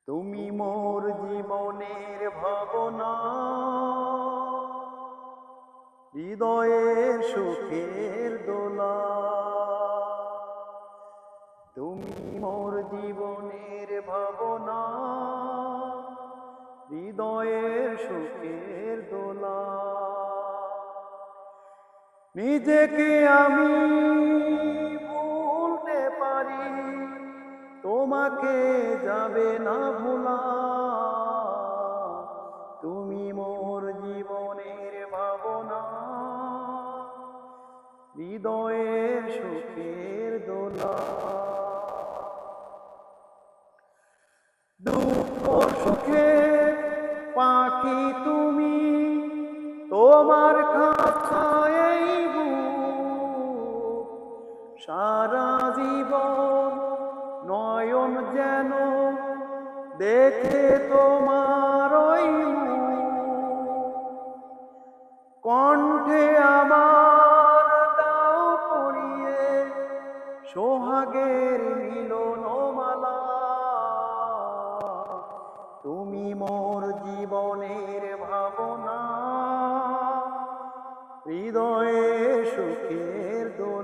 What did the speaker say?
তুমি মোর জীবনের ভাবনা, হৃদয়ের সুখের দোলা। তুমি মোর জীবনের ভাবনা, হৃদয়ের সুখের দোলা। নিজেকে আমি ভুলতে পারি, তোমাকে যাবে না ভোলা। তুমি মোর জীবনের ভাবনা, হৃদয়ের সুখের দোলা। দুঃখ সুখে পাখি তুমি, তোমার কাছায় সারা জীবন নয়ন যেন দেখে তোমার ওই কণ্ঠে আমার দাও পড়িয়ে সোহাগের মিলনমালা। তুমি মোর জীবনের ভাবনা, হৃদয়ে সুখের দোলা।